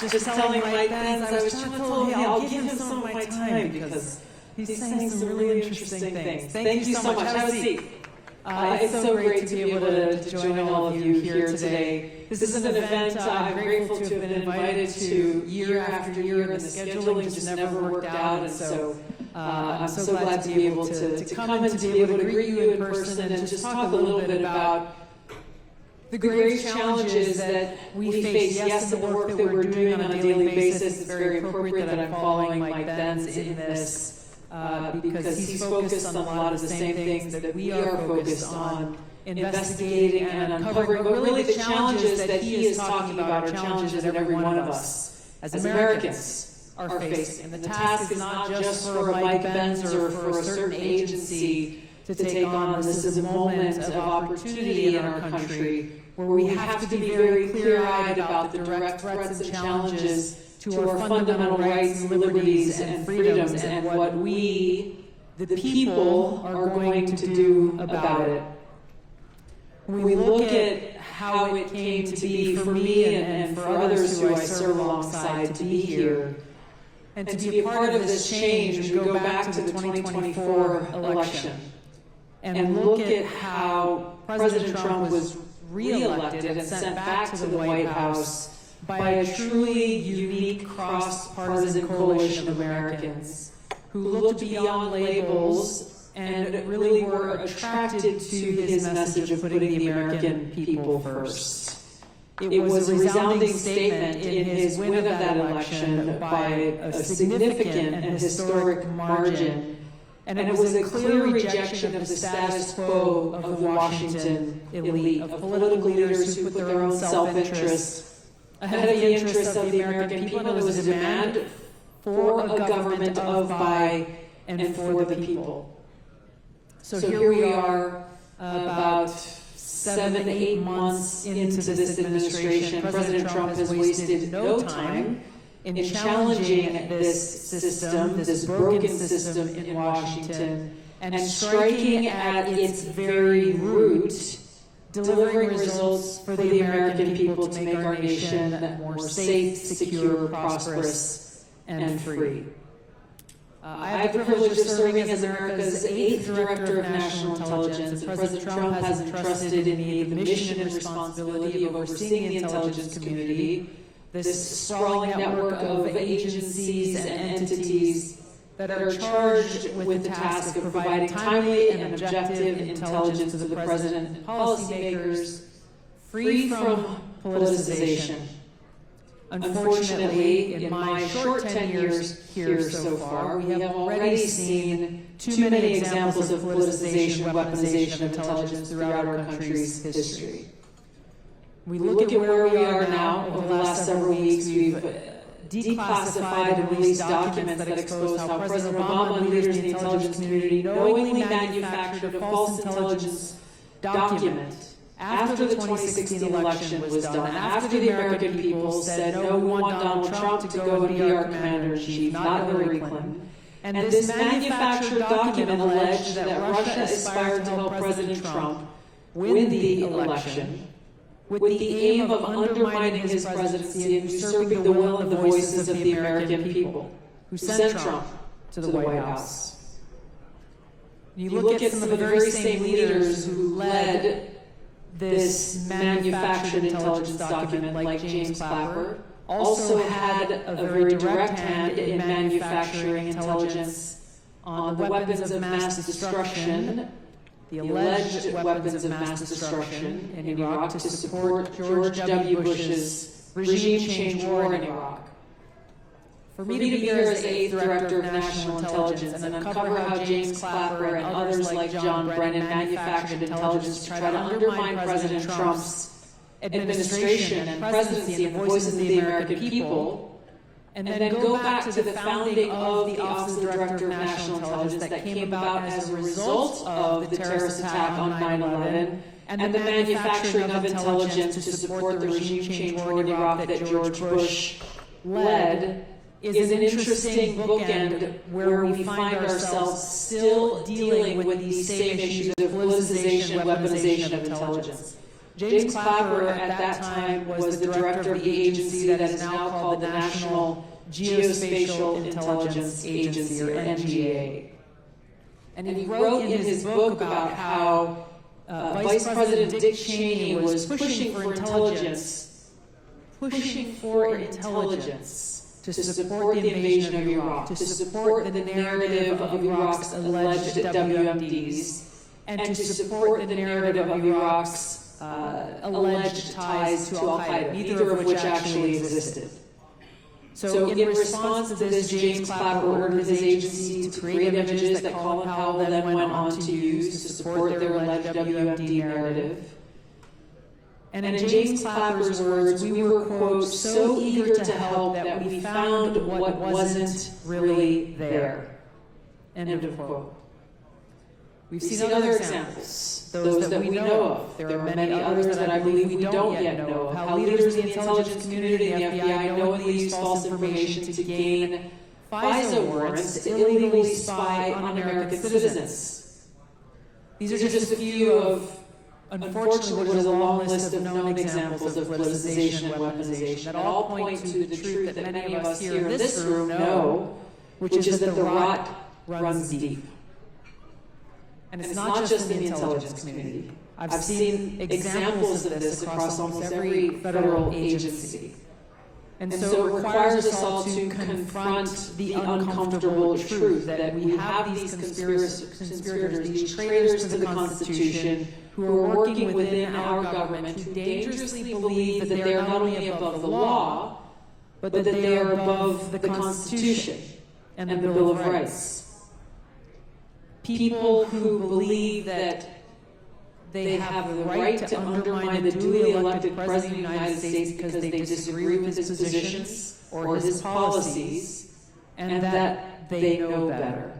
just telling Mike Benz, I was trying to tell him, hey, I'll give him some of my time because he's saying some really interesting things. Thank you so much. Have a seat. It's so great to be able to join all of you here today. This is an event I'm grateful to have been invited to year after year, and the scheduling just never worked out, and so I'm so glad to be able to come and to be able to greet you in person and just talk a little bit about the grave challenges that we face. Yes, the work that we're doing on a daily basis, it's very appropriate that I'm following Mike Benz in this. Because he's focused on a lot of the same things that we are focused on, investigating and uncovering, but really the challenges that he is talking about are challenges that every one of us as Americans are facing. And the task is not just for a Mike Benz or for a certain agency to take on. This is a moment of opportunity in our country where we have to be very clear-eyed about the direct threats and challenges to our fundamental rights, liberties, and freedoms, and what we, the people, are going to do about it. When we look at how it came to be for me and for others who I serve alongside to be here, and to be a part of this change, we go back to the 2024 election, and look at how President Trump was re-elected and sent back to the White House by a truly unique cross-partisan coalition of Americans who looked beyond labels and really were attracted to his message of putting the American people first. It was a resounding statement in his win of that election by a significant and historic margin, and it was a clear rejection of the status quo of the Washington elite, of political leaders who put their own self-interest ahead of the interests of the American people. It was a demand for a government of, by, and for the people. So here we are, about 7 to 8 months into this administration. President Trump has wasted no time in challenging this system, this broken system in Washington, and striking at its very root, delivering results for the American people to make our nation more safe, secure, prosperous, and free. I have the privilege of serving as America's 8th Director of National Intelligence, and President Trump has entrusted in me the mission and responsibility of overseeing the intelligence community, this sprawling network of agencies and entities that are charged with the task of providing timely and objective intelligence to the President and policymakers, free from politicization. Unfortunately, in my short 10 years here so far, we have already seen too many examples of politicization and weaponization of intelligence throughout our country's history. We look at where we are now. Over the last several weeks, we've declassified and released documents that expose how President Obama and leaders in the intelligence community knowingly manufactured a false intelligence document after the 2016 election was done, after the American people said, no, we want Donald Trump to go and be our commander-in-chief, not Hillary Clinton. And this manufactured document alleged that Russia aspired to help President Trump win the election with the aim of undermining his presidency and usurping the will and the voices of the American people who sent Trump to the White House. You look at some of the very same leaders who led this manufactured intelligence document, like James Clapper, also had a very direct hand in manufacturing intelligence on the weapons of mass destruction, the alleged weapons of mass destruction in Iraq to support George W. Bush's regime change war in Iraq. For me to be here as 8th Director of National Intelligence and uncover how James Clapper and others like John Brennan manufactured intelligence to try to undermine President Trump's administration and presidency and the voices of the American people, and then go back to the founding of the Office of Director of National Intelligence that came about as a result of the terrorist attack on 9/11 and the manufacturing of intelligence to support the regime change war in Iraq that George Bush led, is an interesting bookend where we find ourselves still dealing with these same issues of politicization and weaponization of intelligence. James Clapper at that time was the director of the agency that is now called the National Geospatial Intelligence Agency, or NGA. And he wrote in his book about how Vice President Dick Cheney was pushing for intelligence to support the invasion of Iraq, to support the narrative of Iraq's alleged WMDs, and to support the narrative of Iraq's alleged ties to al-Qaeda, neither of which actually existed. So in response to this, James Clapper ordered his agency to create images that Colin Powell then went on to use to support their alleged WMD narrative. And in James Clapper's words, we were, quote, so eager to help that we found what wasn't really there, end of quote. We've seen other examples, those that we know of. There are many others that I believe we don't yet know of. How leaders in the intelligence community and the FBI knowingly use false information to gain FISA warrants to illegally spy on American citizens. These are just a few of, unfortunately, what is a long list of known examples of politicization and weaponization that all point to the truth that many of us here in this room know, which is that the rot runs deep. And it's not just in the intelligence community. I've seen examples of this across almost every federal agency. And so it requires us all to confront the uncomfortable truth that we have these conspirators, these traitors to the Constitution, who are working within our government, who dangerously believe that they are not only above the law, but that they are above the Constitution and the Bill of Rights. People who believe that they have the right to undermine the duly elected President of the United States because they disagree with his positions or his policies, and that they know better.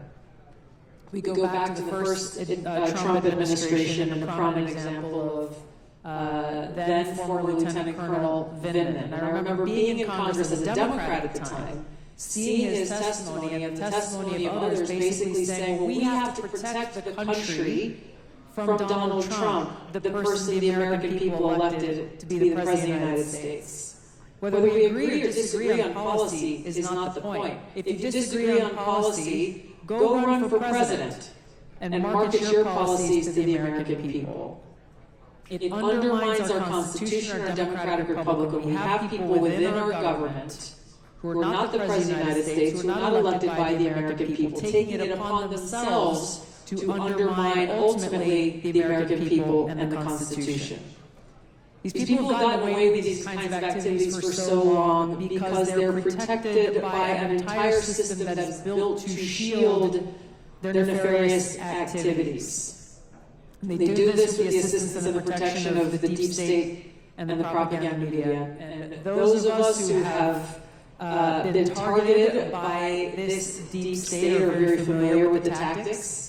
We go back to the first Trump administration and the prominent example of then former Lieutenant Colonel Vindman. And I remember being in Congress as a Democrat at the time, seeing his testimony and the testimony of others basically saying, well, we have to protect the country from Donald Trump, the person the American people elected to be the President of the United States. Whether we agree or disagree on policy is not the point. If you disagree on policy, go run for president and market your policies to the American people. It undermines our Constitution, our democratic republic, when we have people within our government who are not the President of the United States, who are not elected by the American people, taking it upon themselves to undermine, ultimately, the American people and the Constitution. These people have gotten away with these kinds of activities for so long because they're protected by an entire system that is built to shield their nefarious activities. They do this with the assistance and the protection of the deep state and the propaganda media. And those of us who have been targeted by this deep state are very familiar with the tactics.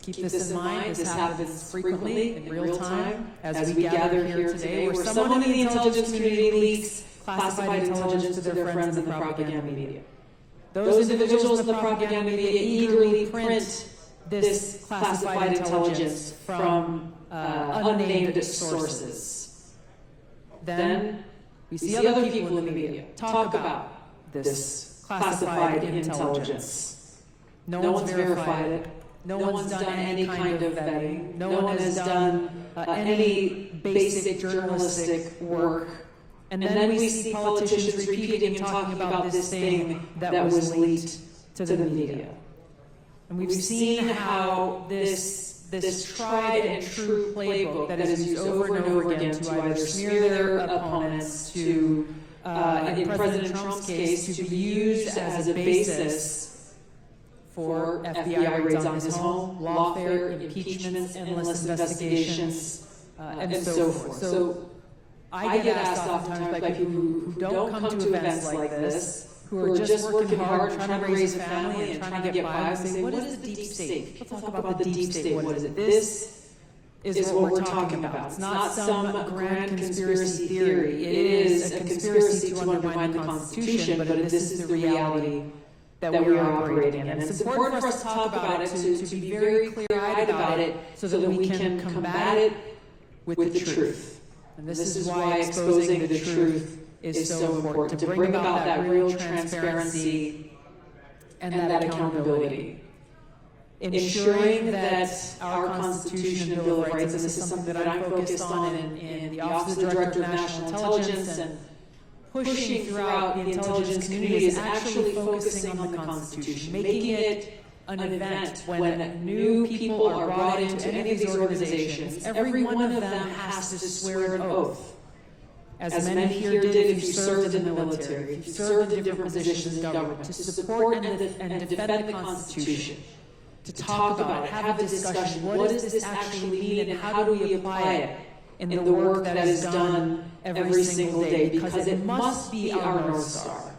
Keep this in mind, this happens frequently in real time as we gather here today, where someone in the intelligence community leaks classified intelligence to their friends in the propaganda media. Those individuals in the propaganda media eagerly print this classified intelligence from unnamed sources. Then we see other people in the media talk about this classified intelligence. No one's verified it. No one's done any kind of vetting. No one has done any basic journalistic work. And then we see politicians repeating and talking about this thing that was leaked to the media. And we've seen how this tried and true playbook that is used over and over again to either smear their opponents, to, in President Trump's case, to be used as a basis for FBI raids on his home, lawfare, impeachments, endless investigations, and so forth. So I get asked oftentimes by people who don't come to events like this, who are just working hard, trying to raise a family and trying to get by, and say, what is the deep state? People talk about the deep state. What is it? This is what we're talking about. It's not some grand conspiracy theory. It is a conspiracy to undermine the Constitution, but this is the reality that we are operating in. And it's important for us to talk about it, to be very clear-eyed about it, so that we can combat it with the truth. And this is why exposing the truth is so important, to bring about that real transparency and that accountability. Ensuring that our Constitution and Bill of Rights, and this is something that I'm focused on in the Office of the Director of National Intelligence and pushing throughout the intelligence community, is actually focusing on the Constitution, making it an event when new people are brought into any of these organizations. Every one of them has to swear an oath. As many here did if you served in the military, if you served in different positions in government, to support and defend the Constitution, to talk about it, have a discussion. What does this actually mean, and how do we apply it in the work that is done every single day? Because it must be our North Star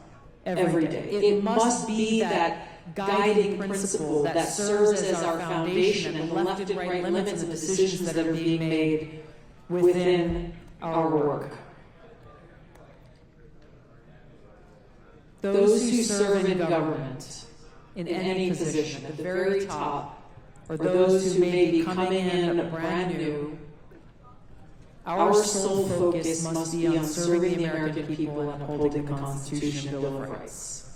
every day. It must be that guiding principle that serves as our foundation and the left and right limits and decisions that are being made within our work. Those who serve in government, in any position, at the very top, or those who may be coming in brand new, our sole focus must be on serving the American people and upholding the Constitution and Bill of Rights.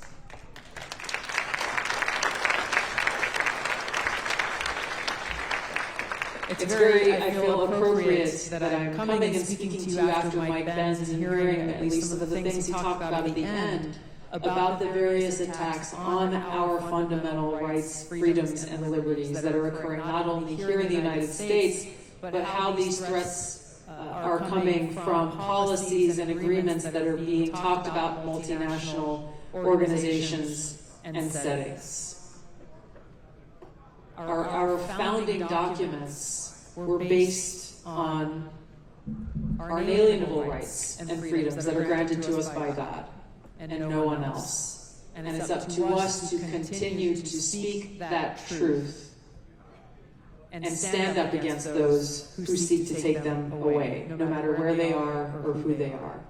It's very, I feel, appropriate that I'm coming and speaking to you after Mike Benz and hearing at least some of the things he talked about at the end about the various attacks on our fundamental rights, freedoms, and liberties that are occurring not only here in the United States, but how these threats are coming from policies and agreements that are being talked about in multinational organizations and settings. Our founding documents were based on our inalienable rights and freedoms that are granted to us by God and no one else. And it's up to us to continue to speak that truth and stand up against those who seek to take them away, no matter where they are or who they are.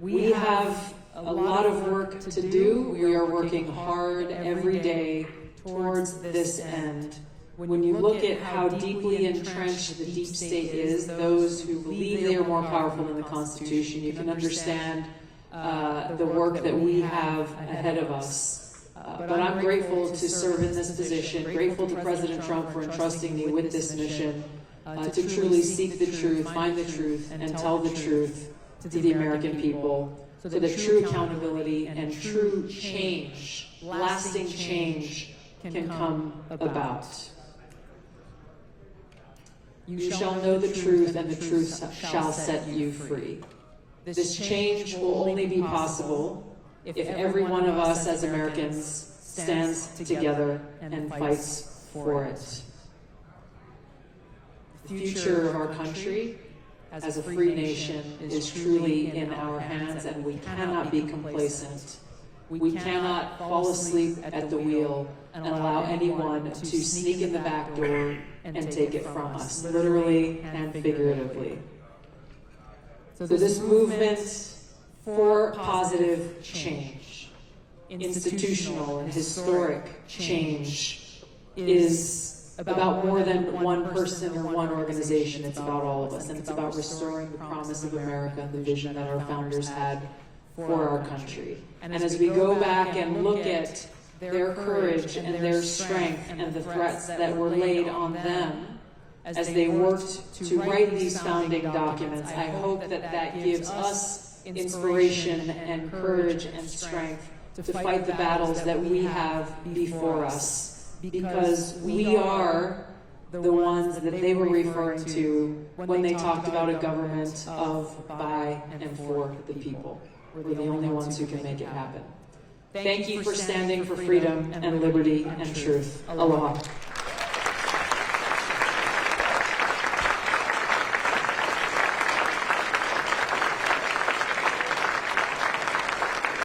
We have a lot of work to do. We are working hard every day towards this end. When you look at how deeply entrenched the deep state is, those who believe they are more powerful than the Constitution, you can understand the work that we have ahead of us. But I'm grateful to serve in this position, grateful to President Trump for entrusting me with this mission to truly seek the truth, find the truth, and tell the truth to the American people, so that true accountability and true change, lasting change, can come about. You shall know the truth, and the truth shall set you free. This change will only be possible if every one of us as Americans stands together and fights for it. The future of our country as a free nation is truly in our hands, and we cannot be complacent. We cannot fall asleep at the wheel and allow anyone to sneak in the back door and take it from us, literally and figuratively. So this movement for positive change, institutional and historic change, is about more than one person or one organization. It's about all of us, and it's about restoring the promise of America and the vision that our founders had for our country. And as we go back and look at their courage and their strength and the threats that were laid on them as they worked to write these founding documents, I hope that that gives us inspiration and courage and strength to fight the battles that we have before us, because we are the ones that they were referring to when they talked about a government of, by, and for the people. We're the only ones who can make it happen. Thank you for standing for freedom and liberty and truth. Aloha.